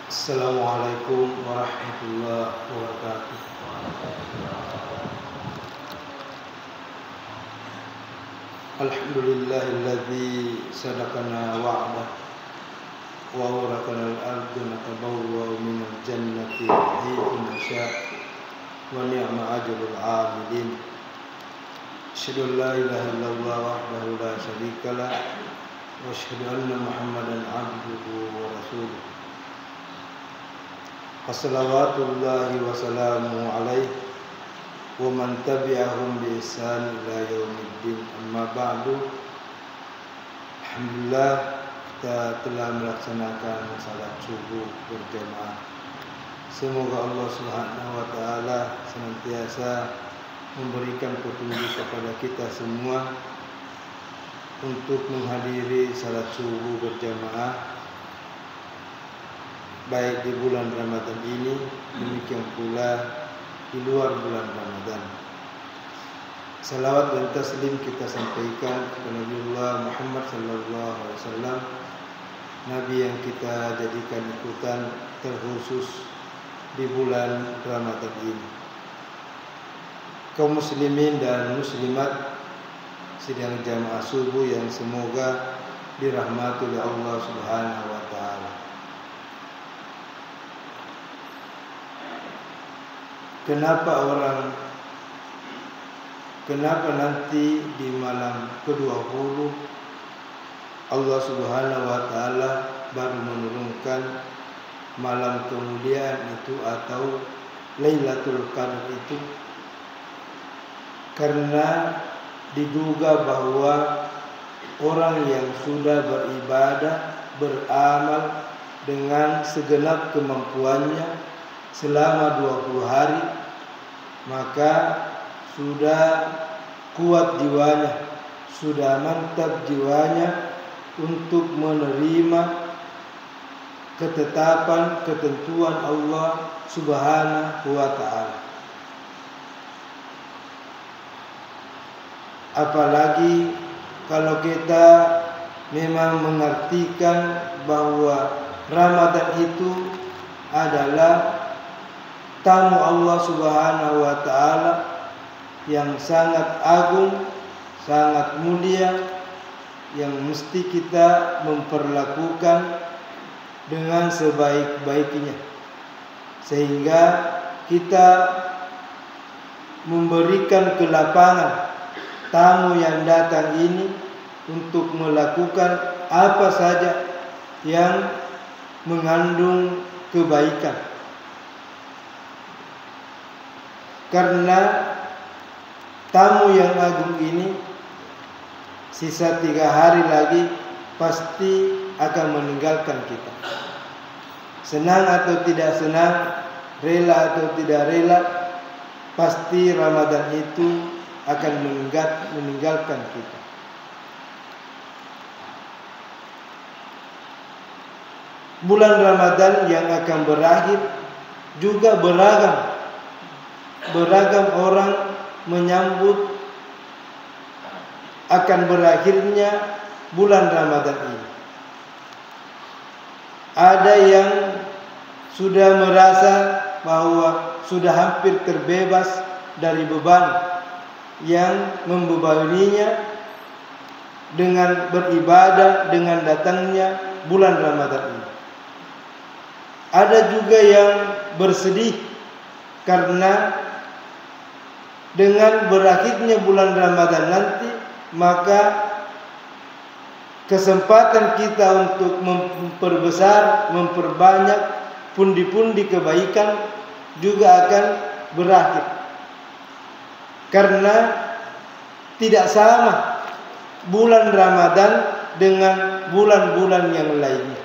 Assalamualaikum warahmatullahi wabarakatuh. Alhamdulillahilladzi sadaqana wa'dah wa awraqana al-ardha natabawwa'u minal jannati haythu nasha' wa ni'ma ajrul 'amilin. Asyhadu an la ilaha illallah wahdahu la syarika lah wa asyhadu anna Muhammadan 'abduhu wa rasuluh. Wassalawatullahi wassalamu alaihi wa man tabi'ahum bi ihsan ila yaumiddin. Amma ba'du. Alhamdulillah, kita telah melaksanakan salat subuh berjamaah. Semoga Allah Subhanahu wa taala senantiasa memberikan petunjuk kepada kita semua untuk menghadiri salat subuh berjamaah baik di bulan Ramadan ini, demikian pula di luar bulan Ramadan. Salawat dan taslim kita sampaikan kepada Nabiullah Muhammad sallallahu alaihi wasallam, Nabi yang kita jadikan ikutan terkhusus di bulan Ramadan ini. Kaum muslimin dan muslimat sidang jamaah subuh yang semoga dirahmati oleh Allah Subhanahu wa taala. Kenapa nanti di malam ke-20 Allah Subhanahu wa taala baru menurunkan malam kemuliaan itu atau Lailatul Qadar itu? Karena diduga bahwa orang yang sudah beribadah, beramal dengan segenap kemampuannya selama 20 hari, maka sudah kuat jiwanya, sudah mantap jiwanya untuk menerima ketetapan ketentuan Allah Subhanahu wa taala. Apalagi kalau kita memang mengartikan bahwa Ramadan itu adalah tamu Allah Subhanahu wa taala yang sangat agung, sangat mulia, yang mesti kita memperlakukan dengan sebaik-baiknya, sehingga kita memberikan kelapangan tamu yang datang ini untuk melakukan apa saja yang mengandung kebaikan. Karena tamu yang agung ini sisa 3 hari lagi pasti akan meninggalkan kita. Senang atau tidak senang, rela atau tidak rela, pasti Ramadan itu akan meninggalkan kita. Bulan Ramadan yang akan berakhir juga beragam orang menyambut akan berakhirnya bulan Ramadan ini. Ada yang sudah merasa bahwa sudah hampir terbebas dari beban yang membebaninya dengan beribadah dengan datangnya bulan Ramadan ini. Ada juga yang bersedih karena dengan berakhirnya bulan Ramadan nanti, maka kesempatan kita untuk memperbesar, memperbanyak pundi-pundi kebaikan juga akan berakhir. Karena tidak sama bulan Ramadan dengan bulan-bulan yang lainnya.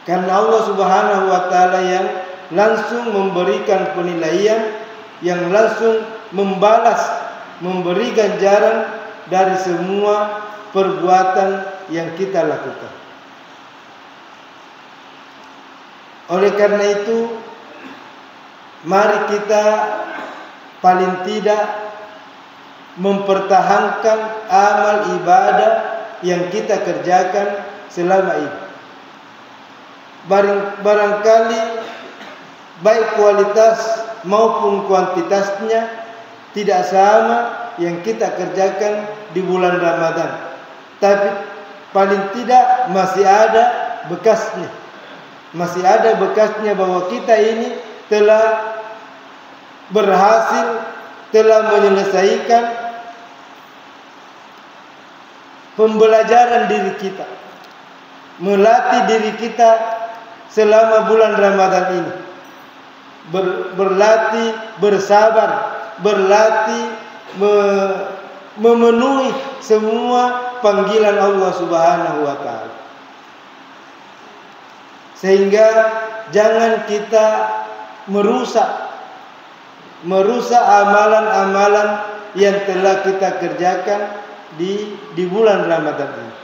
Karena Allah Subhanahu wa taala yang langsung memberikan penilaian, yang langsung membalas, memberi ganjaran dari semua perbuatan yang kita lakukan. Oleh karena itu, mari kita paling tidak mempertahankan amal ibadah yang kita kerjakan selama ini. barangkali baik kualitas maupun kuantitasnya tidak sama yang kita kerjakan di bulan Ramadan, tapi paling tidak masih ada bekasnya. Masih ada bekasnya bahwa kita ini telah berhasil, telah menyelesaikan pembelajaran diri kita, melatih diri kita selama bulan Ramadan ini, berlatih bersabar, berlatih memenuhi semua panggilan Allah Subhanahu wa taala. Sehingga jangan kita merusak amalan-amalan yang telah kita kerjakan di bulan Ramadan ini.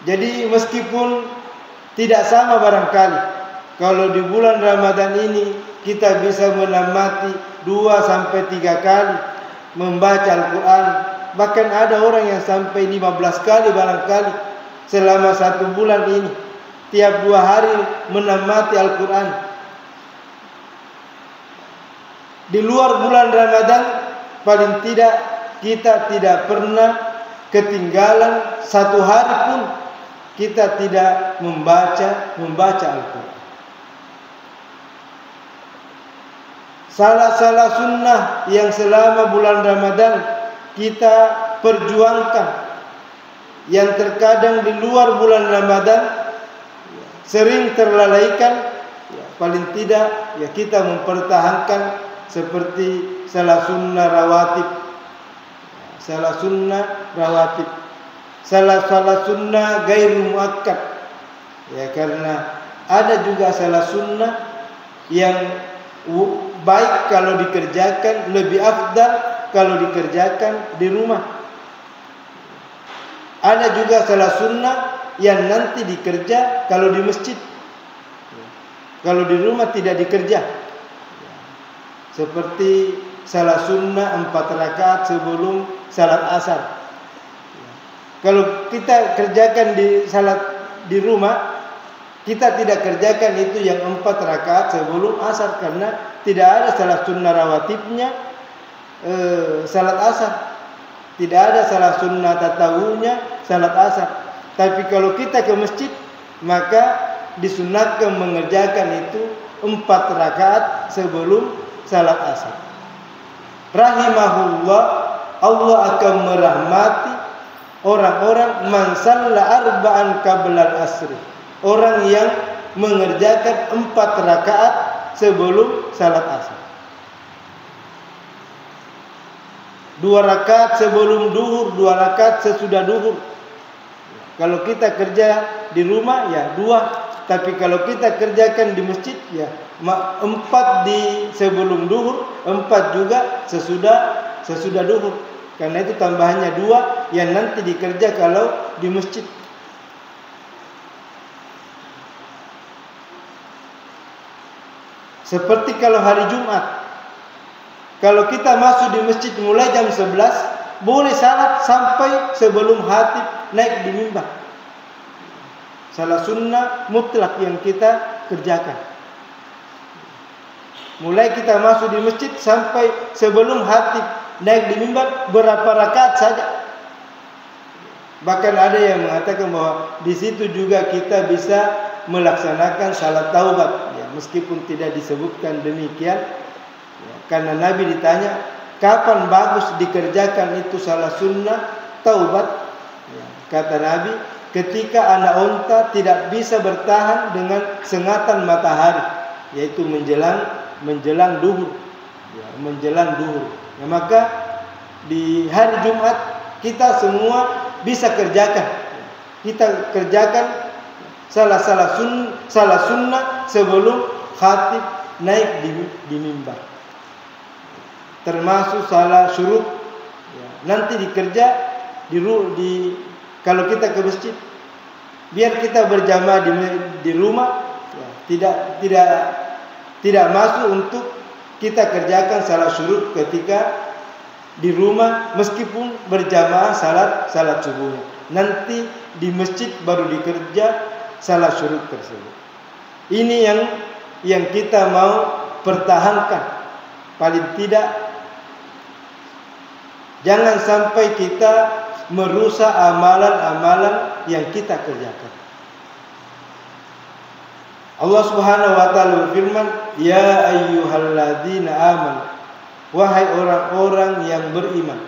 Jadi meskipun tidak sama barangkali, kalau di bulan Ramadan ini kita bisa menamati 2-3 kali membaca Al-Quran. Bahkan ada orang yang sampai 15 kali barangkali selama 1 bulan ini, tiap 2 hari menamati Al-Quran. Di luar bulan Ramadan paling tidak kita tidak pernah ketinggalan 1 hari pun kita tidak membaca Al-Quran. Salah sunnah yang selama bulan Ramadan kita perjuangkan, yang terkadang di luar bulan Ramadan sering terlalaikan, paling tidak ya kita mempertahankan, seperti salah sunnah rawatib, salah sunnah gairu muakkad. Ya, karena ada juga salah sunnah yang baik kalau dikerjakan, lebih afdal kalau dikerjakan di rumah. Ada juga salah sunnah yang nanti dikerja kalau di masjid, kalau di rumah tidak dikerja. Seperti salah sunnah 4 rakaat sebelum salat asar. Kalau kita kerjakan salat di rumah, kita tidak kerjakan itu yang 4 rakaat sebelum asar, karena tidak ada salah sunnah rawatibnya salat asar. Tidak ada salah sunnah tatawunya salat asar. Tapi kalau kita ke masjid, maka disunatkan mengerjakan itu 4 rakaat sebelum salat asar. Rahimahullah, Allah akan merahmati orang-orang man shalla arba'an qablal asri, orang yang mengerjakan 4 rakaat sebelum salat asar. 2 rakaat sebelum duhur, 2 rakaat sesudah duhur. Kalau kita kerja di rumah ya 2, tapi kalau kita kerjakan di masjid ya 4 di sebelum duhur, 4 juga sesudah duhur. Karena itu tambahannya 2 yang nanti dikerja kalau di masjid. Seperti kalau hari Jumat, kalau kita masuk di masjid mulai jam 11, boleh salat sampai sebelum khatib naik di mimbar. Salah sunnah mutlak yang kita kerjakan. Mulai kita masuk di masjid sampai sebelum khatib naik di mimbar, berapa rakaat saja. Bahkan ada yang mengatakan bahwa di situ juga kita bisa melaksanakan salat taubat, ya, meskipun tidak disebutkan demikian. Karena Nabi ditanya, kapan bagus dikerjakan itu salah sunnah taubat? Kata Nabi, ketika anak unta tidak bisa bertahan dengan sengatan matahari, yaitu menjelang duhur, menjelang duhur. Ya, maka di hari Jumat kita semua bisa kerjakan. Kita kerjakan salah sunnah sebelum khatib naik di mimbar. Termasuk salah syurut ya, nanti dikerja kalau kita ke masjid, biar kita berjamaah di rumah ya, tidak masuk untuk kita kerjakan salah syurut ketika di rumah, meskipun berjamaah salat subuhnya. Nanti di masjid baru dikerja salah syurut tersebut. Ini yang kita mau pertahankan. Paling tidak jangan sampai kita merusak amalan-amalan yang kita kerjakan. Allah Subhanahu wa taala berfirman, "Ya ayyuhalladzina amanu," wahai orang-orang yang beriman,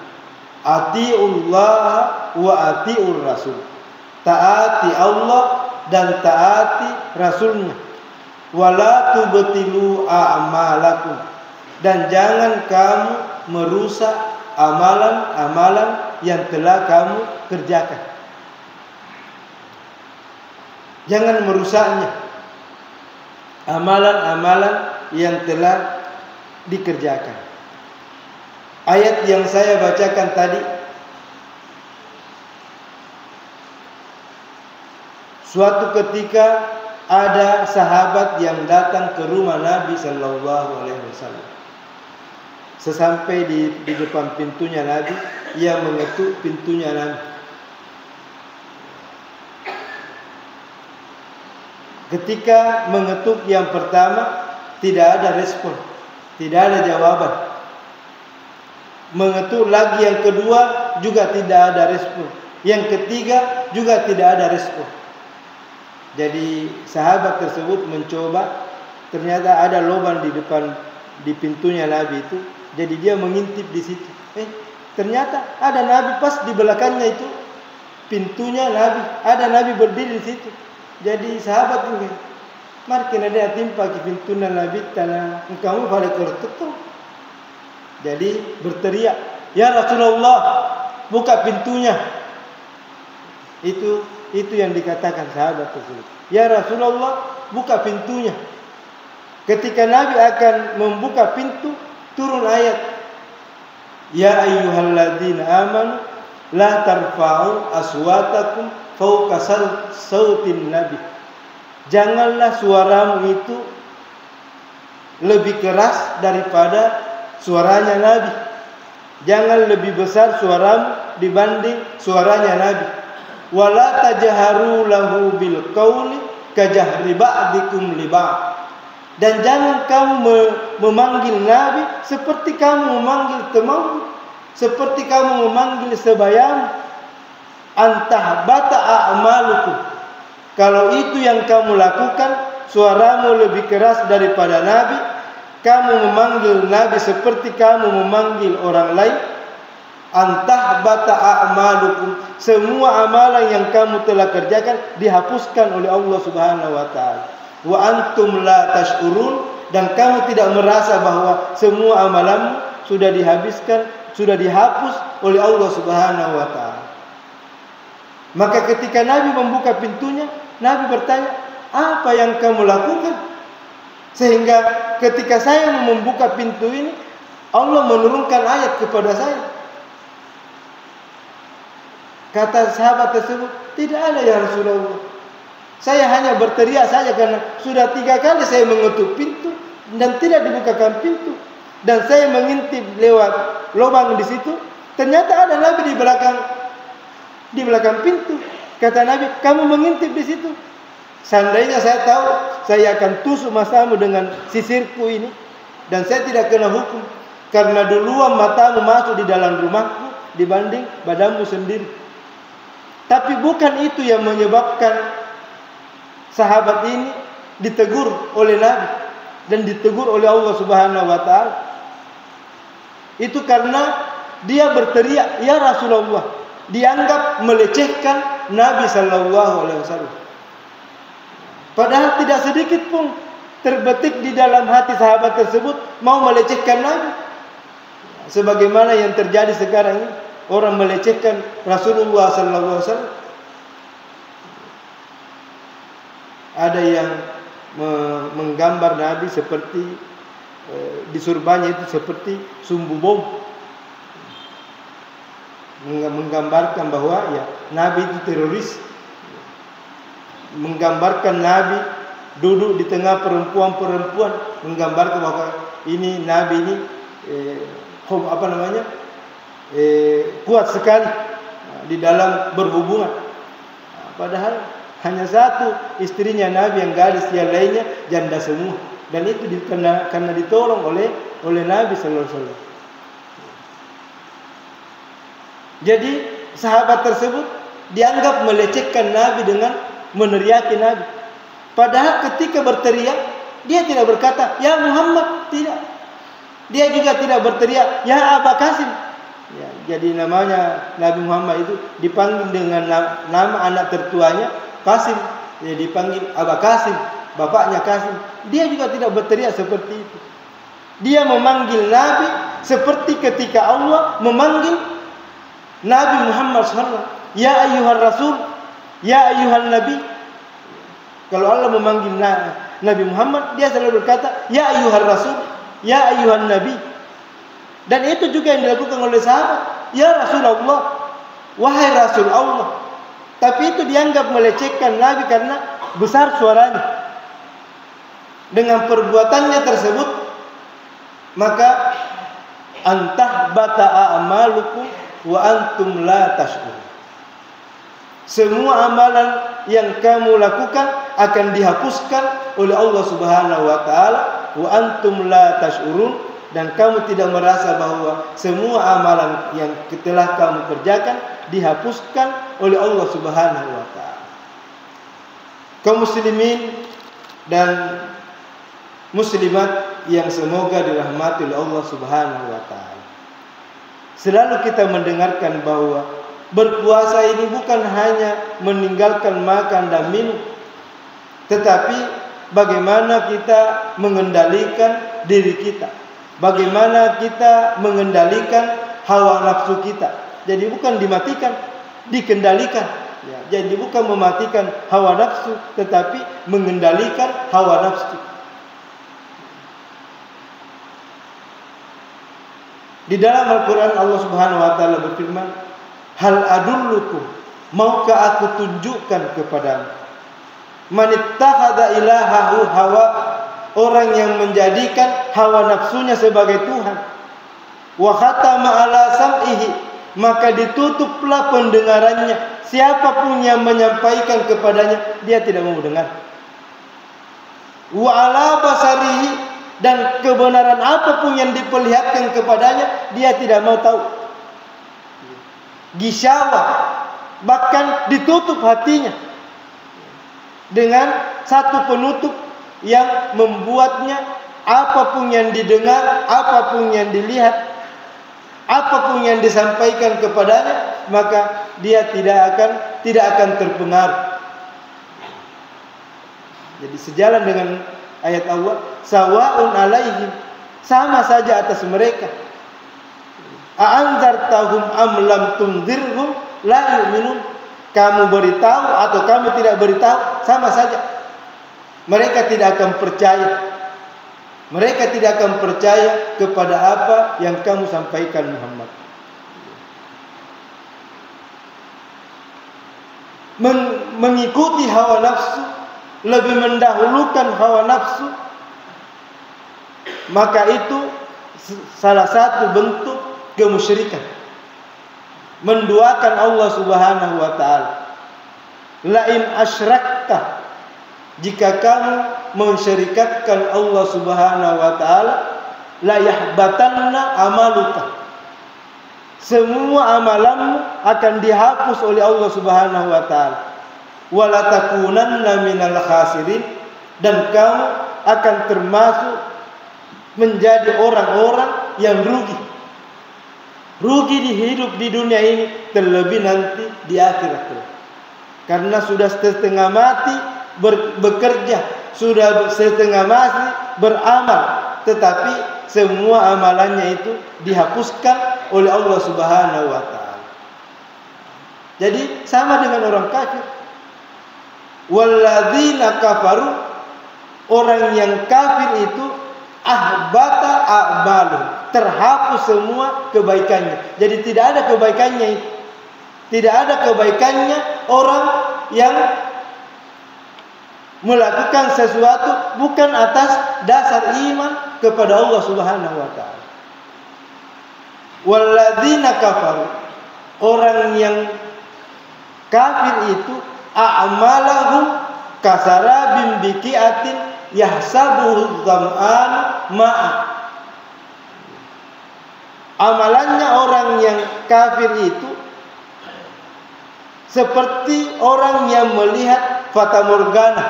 "Atiullah wa atiur rasul." Taati Allah dan taati Rasulnya. Wala tubtilu a'malakum, dan jangan kamu merusak amalan-amalan yang telah kamu kerjakan. Jangan merusaknya, amalan-amalan yang telah dikerjakan. Ayat yang saya bacakan tadi, suatu ketika ada sahabat yang datang ke rumah Nabi Sallallahu Alaihi Wasallam. Sesampai di depan pintunya Nabi, ia mengetuk pintunya Nabi. Ketika mengetuk yang pertama, tidak ada respon, tidak ada jawaban. Mengetuk lagi yang kedua, juga tidak ada respon. Yang ketiga juga tidak ada respon. Jadi sahabat tersebut mencoba, ternyata ada lubang di pintunya Nabi itu. Jadi dia mengintip di situ. Ternyata ada Nabi pas di belakangnya itu pintunya Nabi. Ada Nabi berdiri di situ. Jadi sahabat mungkin, mari kena dia timpa ke pintunya Nabi tanah kamu balik kertutup. Jadi berteriak, "Ya Rasulullah, buka pintunya." Itu yang dikatakan sahabat tersebut. "Ya Rasulullah, buka pintunya." Ketika Nabi akan membuka pintu, turun ayat, "Ya ayyuhalladzina amanu la tarfa'u aswatakum fawqa sautin nabi." Janganlah suaramu itu lebih keras daripada suaranya Nabi. Jangan lebih besar suaramu dibanding suaranya Nabi. Wala tajharu lahu bil qauli kajahri ba'dikum li ba'd. Dan jangan kamu memanggil Nabi seperti kamu memanggil temanmu, seperti kamu memanggil sebayamu. Antah bata a'malukum. Kalau itu yang kamu lakukan, suaramu lebih keras daripada Nabi, kamu memanggil Nabi seperti kamu memanggil orang lain, antah bata a'malukum, semua amalan yang kamu telah kerjakan dihapuskan oleh Allah Subhanahu wa taala. Wa antum la tash'urun, dan kamu tidak merasa bahwa semua amalanmu sudah dihabiskan, sudah dihapus oleh Allah Subhanahu wa taala. Maka ketika Nabi membuka pintunya, Nabi bertanya, "Apa yang kamu lakukan sehingga ketika saya membuka pintu ini Allah menurunkan ayat kepada saya?" Kata sahabat tersebut, "Tidak ada ya Rasulullah. Saya hanya berteriak saja karena sudah 3 kali saya mengetuk pintu dan tidak dibukakan pintu. Dan saya mengintip lewat lubang di situ, ternyata ada Nabi di belakang pintu." Kata Nabi, "Kamu mengintip di situ. Seandainya saya tahu, saya akan tusuk masamu dengan sisirku ini, dan saya tidak kena hukum, karena duluan matamu masuk di dalam rumahku dibanding badanmu sendiri." Tapi bukan itu yang menyebabkan sahabat ini ditegur oleh Nabi dan ditegur oleh Allah Subhanahu wa taala. Itu karena dia berteriak, "Ya Rasulullah," dianggap melecehkan Nabi sallallahu alaihi wasallam. Padahal tidak sedikit pun terbetik di dalam hati sahabat tersebut mau melecehkan Nabi. Sebagaimana yang terjadi sekarang ini, orang melecehkan Rasulullah sallallahu alaihi wasallam. Ada yang menggambar Nabi seperti di surbannya itu seperti sumbu bom, menggambarkan bahwa ya Nabi itu teroris, menggambarkan Nabi duduk di tengah perempuan-perempuan, menggambarkan bahwa ini Nabi ini kuat sekali di dalam berhubungan. Padahal Hanya satu istrinya Nabi yang gadis, yang lainnya janda semua. Dan itu karena ditolong oleh Nabi sallallahu alaihi wasallam. Jadi sahabat tersebut dianggap melecehkan Nabi dengan meneriaki Nabi. Padahal ketika berteriak, dia tidak berkata, "Ya Muhammad," tidak. Dia juga tidak berteriak, "Ya Aba Qasim." Ya, jadi namanya Nabi Muhammad itu dipanggil dengan nama anak tertuanya Qasim. Dia dipanggil Aba Qasim, bapaknya Qasim. Dia juga tidak berteriak seperti itu. Dia memanggil Nabi seperti ketika Allah memanggil Nabi Muhammad SAW. Ya ayyuhar rasul, ya ayyuhan nabi. Kalau Allah memanggil Nabi Muhammad, dia selalu berkata, "Ya ayyuhar rasul, ya ayyuhan nabi." Dan itu juga yang dilakukan oleh sahabat. "Ya Rasulullah, wahai Rasul Allah." Tapi itu dianggap melecehkan Nabi karena besar suaranya. Dengan perbuatannya tersebut, maka antah bata a'malukum wa antum la tash'urun. Semua amalan yang kamu lakukan akan dihapuskan oleh Allah Subhanahu wa taala wa antum la tash'urun, dan kamu tidak merasa bahwa semua amalan yang telah kamu kerjakan dihapuskan oleh Allah Subhanahu wa taala. Kaum muslimin dan muslimat yang semoga dirahmati oleh Allah Subhanahu wa taala. Selalu kita mendengarkan bahwa berpuasa ini bukan hanya meninggalkan makan dan minum, tetapi bagaimana kita mengendalikan diri kita, bagaimana kita mengendalikan hawa nafsu kita. Jadi bukan dimatikan, dikendalikan. Ya, jadi bukan mematikan hawa nafsu, tetapi mengendalikan hawa nafsu. Di dalam Al-Quran Allah Subhanahu wa taala berfirman, "Hal adullukum, maukah aku tunjukkan kepadamu, man ittakhadha ilahahu hawa, orang yang menjadikan hawa nafsunya sebagai Tuhan, wa khatama ala sam'ihi, maka ditutuplah pendengarannya, siapapun yang menyampaikan kepadanya dia tidak mau dengar, wa ala basarihi, dan kebenaran apapun yang diperlihatkan kepadanya dia tidak mau tahu, gisyawa, bahkan ditutup hatinya dengan satu penutup yang membuatnya apapun yang didengar, apapun yang dilihat, apapun yang disampaikan kepadanya, maka dia tidak akan terpengaruh. Jadi sejalan dengan ayat Allah, sawa'un alaihim, sama saja atas mereka, a'anzartahum am lam tunzirhum la yu'minun, kamu beritahu atau kamu tidak beritahu sama saja, mereka tidak akan percaya. Mereka tidak akan percaya kepada apa yang kamu sampaikan Muhammad. Mengikuti hawa nafsu, lebih mendahulukan hawa nafsu, maka itu salah satu bentuk kemusyrikan, menduakan Allah Subhanahu wa taala. Lain asyrakta, jika kamu mensyirikatkan Allah Subhanahu wa taala, la yahbatanna amaluka, semua amalanmu akan dihapus oleh Allah Subhanahu wa taala. Wala takunanna minal khasirin, dan kamu akan termasuk menjadi orang-orang yang rugi. Rugi di hidup di dunia ini, terlebih nanti di akhirat. Karena sudah setengah mati bekerja, sudah setengah mati beramal, tetapi semua amalannya itu dihapuskan oleh Allah Subhanahu wa taala. Jadi sama dengan orang kafir. Walladzina kafaru, orang yang kafir itu ahbata a'malu, terhapus semua kebaikannya. Jadi tidak ada kebaikannya itu. Tidak ada kebaikannya orang yang melakukan sesuatu bukan atas dasar iman kepada Allah Subhanahu wa taala. Walladzina kafaru, orang yang kafir itu a'malahum kasarabim biqi'atin yahsabuhu dham'an ma'a. Amalannya orang yang kafir itu seperti orang yang melihat fata morgana.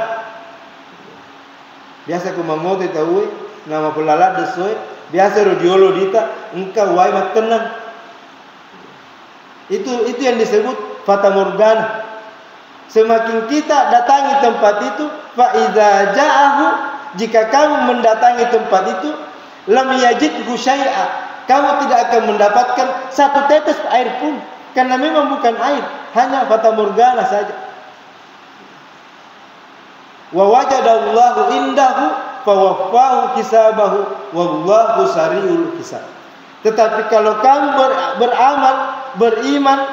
Biasa kumamoto tahu nama pelala desoe, biasa rodiolo dita engkau wai mat tenang. Itu yang disebut fata morgana. Semakin kita datangi tempat itu, fa idza ja'ahu, jika kamu mendatangi tempat itu, lam yajidhu syai'a, kamu tidak akan mendapatkan satu tetes air pun, karena memang bukan air, hanya fata morgana saja. Wa wajadallahu indahu fawaffahu hisabahu wallahu sari'ul hisab. Tetapi kalau kamu beramal, beriman,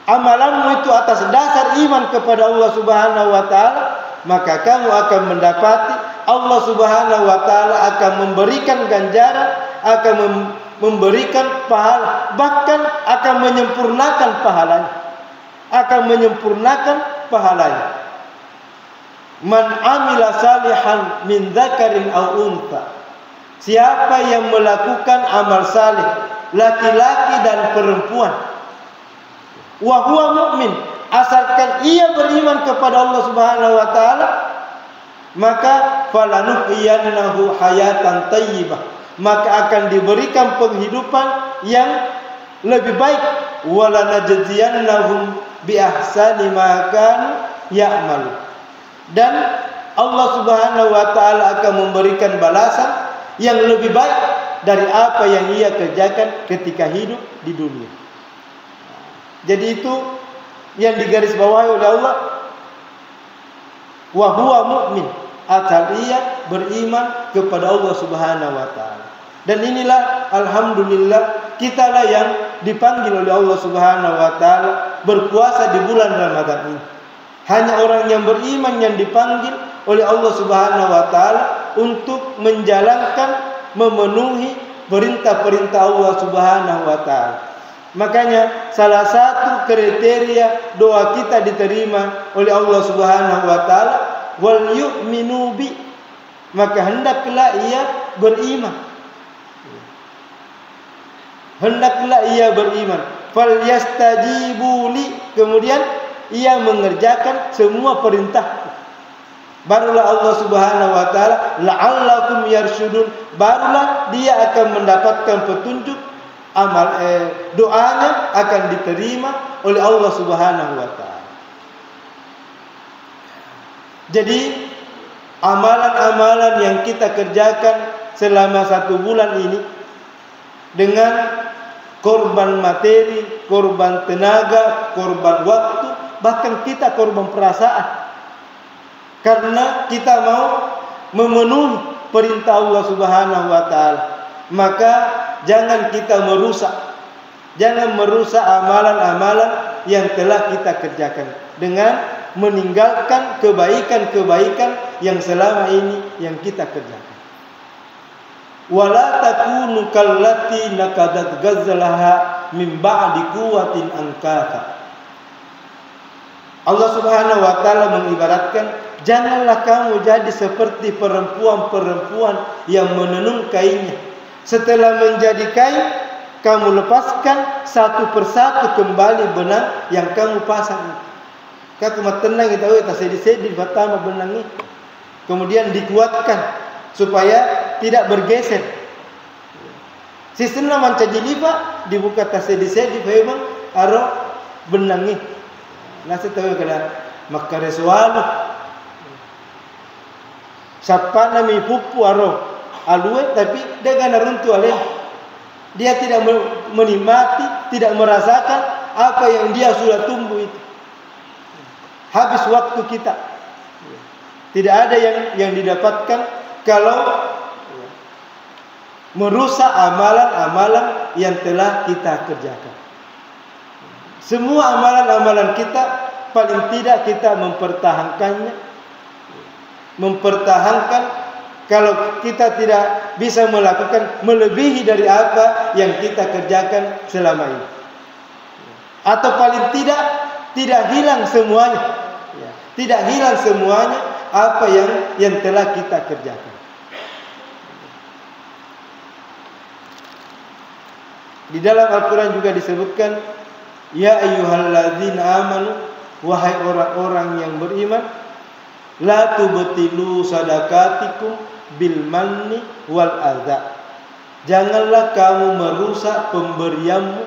amalanmu itu atas dasar iman kepada Allah Subhanahu wa taala, maka kamu akan mendapati Allah Subhanahu wa taala akan memberikan ganjaran, akan memberikan pahala, bahkan akan menyempurnakan pahalanya. Man amila salihan min dzakarin aw untha. Siapa yang melakukan amal saleh, laki-laki dan perempuan, wa huwa mu'min, asalkan ia beriman kepada Allah Subhanahu wa taala, maka falanuhyiyannahu hayatan thayyibah, maka akan diberikan penghidupan yang lebih baik, walanajziyannahum bi ahsani ma kanu ya'malu, dan Allah Subhanahu wa taala akan memberikan balasan yang lebih baik dari apa yang ia kerjakan ketika hidup di dunia. Jadi itu yang digarisbawahi oleh Allah, wa huwa mu'min, asal ia beriman kepada Allah Subhanahu wa taala. Dan inilah alhamdulillah kitalah yang dipanggil oleh Allah Subhanahu wa taala berpuasa di bulan Ramadan ini. Hanya orang yang beriman yang dipanggil oleh Allah Subhanahu wa taala untuk menjalankan, memenuhi perintah-perintah Allah Subhanahu wa taala. Makanya salah satu kriteria doa kita diterima oleh Allah Subhanahu wa taala, wal yu'minu bi, maka hendaklah ia beriman. Fal yastajibu li, kemudian ia mengerjakan semua perintah. Barulah Allah Subhanahu wa taala la'allakum yarsyudun, barulah dia akan mendapatkan petunjuk, doanya akan diterima oleh Allah Subhanahu wa taala. Jadi amalan-amalan yang kita kerjakan selama 1 bulan ini, dengan korban materi, korban tenaga, korban waktu, bahkan kita korban perasaan, karena kita mau memenuhi perintah Allah Subhanahu wa taala, maka jangan kita merusak amalan-amalan yang telah kita kerjakan dengan meninggalkan kebaikan-kebaikan yang selama ini yang kita kerjakan. Wala takunu kallati nakadat ghazlaha min ba'di quwwatin ankatha. Allah Subhanahu wa taala mengibaratkan, janganlah kamu jadi seperti perempuan-perempuan yang menenun kainnya. Setelah menjadi kain, kamu lepaskan satu persatu kembali benang yang kamu pasang. Kamu tenang itu, tak sedih-sedih pertama benang itu. Kemudian dikuatkan supaya tidak bergeser. Sistemnya mancajilipa dibuka tak sedih-sedih memang aro benang itu. Nasi tahu kada makare sualu. Siapa nami pupu aro alue, tapi dia gana runtuh aleh. Dia tidak menikmati, tidak merasakan apa yang dia sudah tumbuh itu. Habis waktu kita. Tidak ada yang didapatkan kalau merusak amalan-amalan yang telah kita kerjakan. Semua amalan-amalan kita paling tidak kita mempertahankannya. Kalau kita tidak bisa melakukan melebihi dari apa yang kita kerjakan selama ini. Atau paling tidak tidak hilang semuanya. Ya, tidak hilang semuanya apa yang telah kita kerjakan. Di dalam Al-Quran juga disebutkan, ya ayyuhalladzina amanu, wahai orang-orang yang beriman, la tubtilu sadaqatikum bil manni wal adza. Janganlah kamu merusak pemberianmu,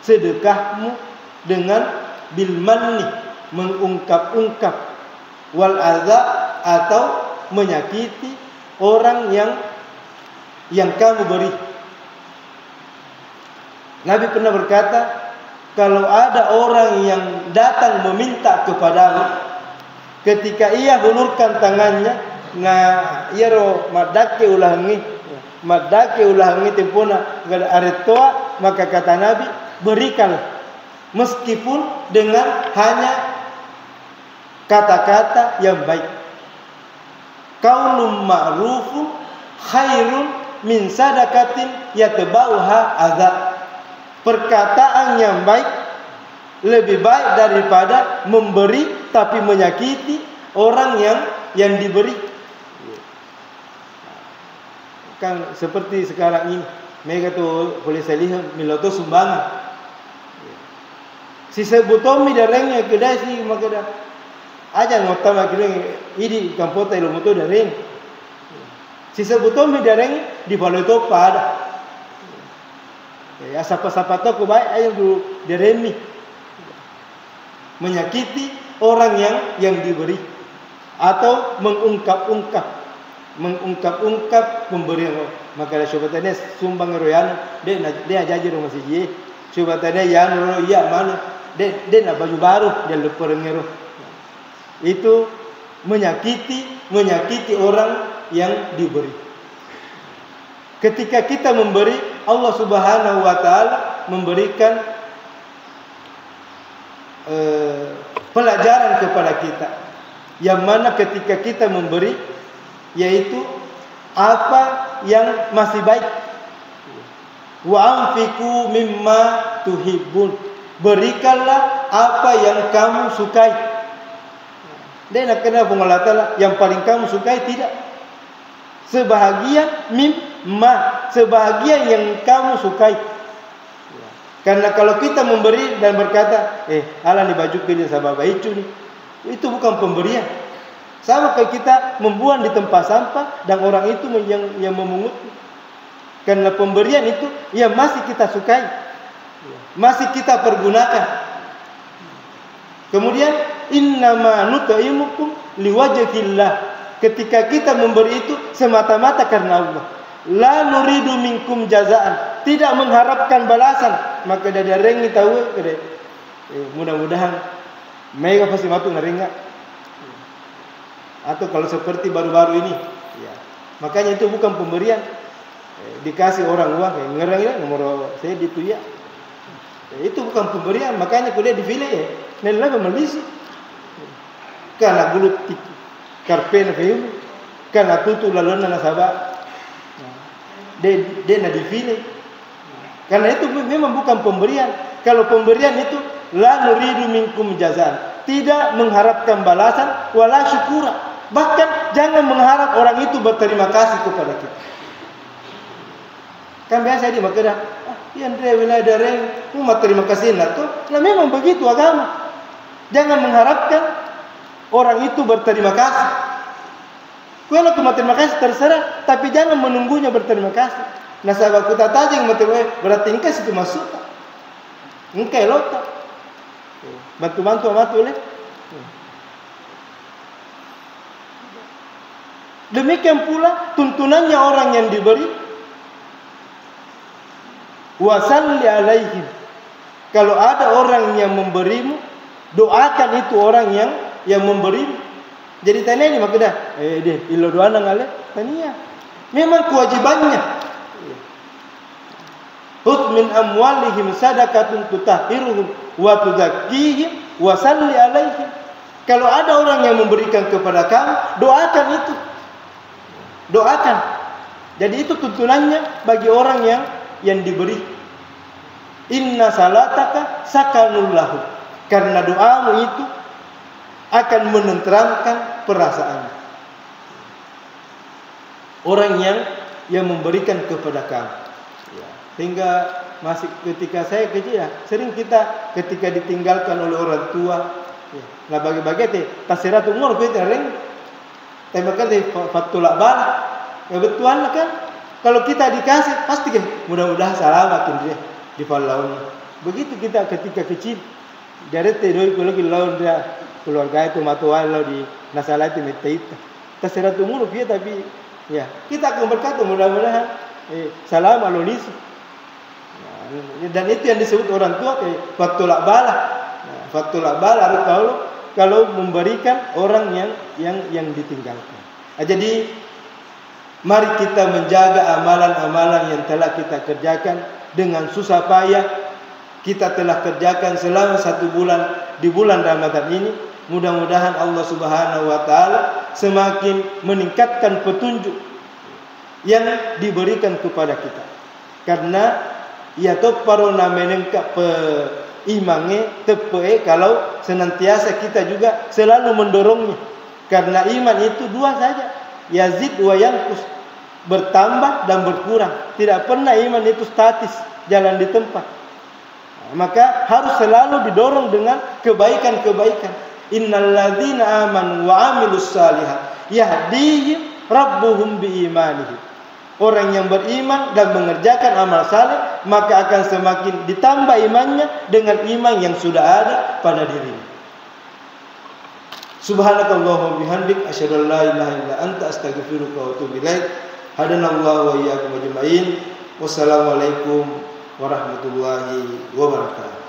sedekahmu dengan bil manni, mengungkap-ungkap, wal adza, atau menyakiti orang yang kamu beri. Nabi pernah berkata, kalau ada orang yang datang meminta kepadamu, ketika ia hulurkan tangannya, na iero madake ulangi tempona gada aretoa, maka kata Nabi, berikan meskipun dengan hanya kata-kata yang baik. Qaulun ma'rufun khairun min sadaqatin yatba'uha adza. Perkataan yang baik lebih baik daripada memberi tapi menyakiti orang yang diberi. Kan seperti sekarang ini, mereka tuh boleh saya lihat miloto sumbangan. Si sebutomi darengnya kedai si makada aja ngotama kira ini kampota ilomoto dareng. Si sebutomi darengnya di baloto pada. Ya sapa-sapa toko baik ayo dulu diremi, menyakiti orang yang diberi, atau mengungkap-ungkap pemberian. Maka sobatannya sumbang royan dia jaji rumah si je, sobatannya yang ro iya mana dia na baju baru dia lupa ngero. Itu menyakiti orang yang diberi. Ketika kita memberi, Allah Subhanahu wa taala memberikan pelajaran kepada kita, yang mana ketika kita memberi, yaitu apa yang masih baik. Wa anfiqu mimma tuhibbun, berikanlah apa yang kamu sukai. Dia nak kena pengelatala yang paling kamu sukai, tidak. Sebahagian mimma, sebahagian yang kamu sukai. Karena kalau kita memberi dan berkata, ala ni baju pilih sama baju ni, itu bukan pemberian. Sama kayak kita membuang di tempat sampah dan orang itu yang memungut. Karena pemberian itu ya masih kita sukai, masih kita pergunakan. Kemudian innama nut'imukum liwajhillah. Ketika kita memberi itu semata-mata karena Allah. La nuridu minkum jazaan, tidak mengharapkan balasan. Maka dari rengi tahu mudah-mudahan mereka pasti matu ngarenga. Atau kalau seperti baru-baru ini, ya. Makanya itu bukan pemberian. Dikasih orang uang, ngerang nomor saya itu ya. Itu bukan pemberian, makanya kuliah di vile ya. Nela memelisi. Karena gulut itu. Karpen feu karena tutu lalona nasaba. Dia na difile. Karena itu memang bukan pemberian. Kalau pemberian itu la nuridu minkum jazaan, tidak mengharapkan balasan wala syukura. Bahkan jangan mengharap orang itu berterima kasih kepada kita. Kan biasa di makada, yang dia dareng, mau terima kasih lah tuh. Nah memang begitu agama. Jangan mengharapkan orang itu berterima kasih. Kalau cuma terima kasih terserah, tapi jangan menunggunya berterima kasih. Nah sahabat kita tadi yang berarti engkau situ masuk. Engkau lota. Bantu-bantu amat boleh. Demikian pula tuntunannya orang yang diberi. Wasalli alaihim. Kalau ada orang yang memberimu, doakan itu orang yang memberimu. Jadi tanya ini makanya, deh, ilo doa nangale, tanya. Memang kewajibannya. Hut min amwalihim sadaqatun tutahhiruhum wa tuzakkihim wa salli alaihim. Kalau ada orang yang memberikan kepada kamu, doakan itu. Doakan. Jadi itu tuntunannya bagi orang yang diberi. Inna salataka sakanul lahu. Karena doamu itu akan menenteramkan perasaan orang yang memberikan kepada kamu. Ya. Hingga masih ketika saya kecil ya, sering kita ketika ditinggalkan oleh orang tua, ya, nah bagi-bagi tasiratu umur kita ring, tembakan fatulak bal, ya betul kan? Kalau kita dikasih pasti kan mudah-mudahan selamat dia di laun. Begitu kita ketika kecil. Jadi tidur kalau laun dia keluarga itu matuan lo di nasalah itu metaita. Tasiratu umur kita tapi ya kita akan berkata mudah-mudahan salam alolis. Dan itu yang disebut orang tua kayak fatulak bala. Fatulak bala kalau memberikan orang yang ditinggalkan. Nah, jadi mari kita menjaga amalan-amalan yang telah kita kerjakan dengan susah payah. Kita telah kerjakan selama 1 bulan di bulan Ramadan ini. Mudah-mudahan Allah Subhanahu wa taala semakin meningkatkan petunjuk yang diberikan kepada kita. Karena ya to parona menengkap imange tepe kalau senantiasa kita juga selalu mendorongnya. Karena iman itu 2 saja, yazid wa yanqus, bertambah dan berkurang. Tidak pernah iman itu statis, jalan di tempat. Maka harus selalu didorong dengan kebaikan-kebaikan. Innalladzina amanu wa amilus shalihat yahdihim rabbuhum biimanihim. Orang yang beriman dan mengerjakan amal saleh maka akan semakin ditambah imannya dengan iman yang sudah ada pada dirinya. Subhanakallahumma bihamdik asyhadu an la ilaha illa anta astaghfiruka wa atubu ilaik. Hadanallahu wa iyyakum ajma'in. Wassalamualaikum warahmatullahi wabarakatuh.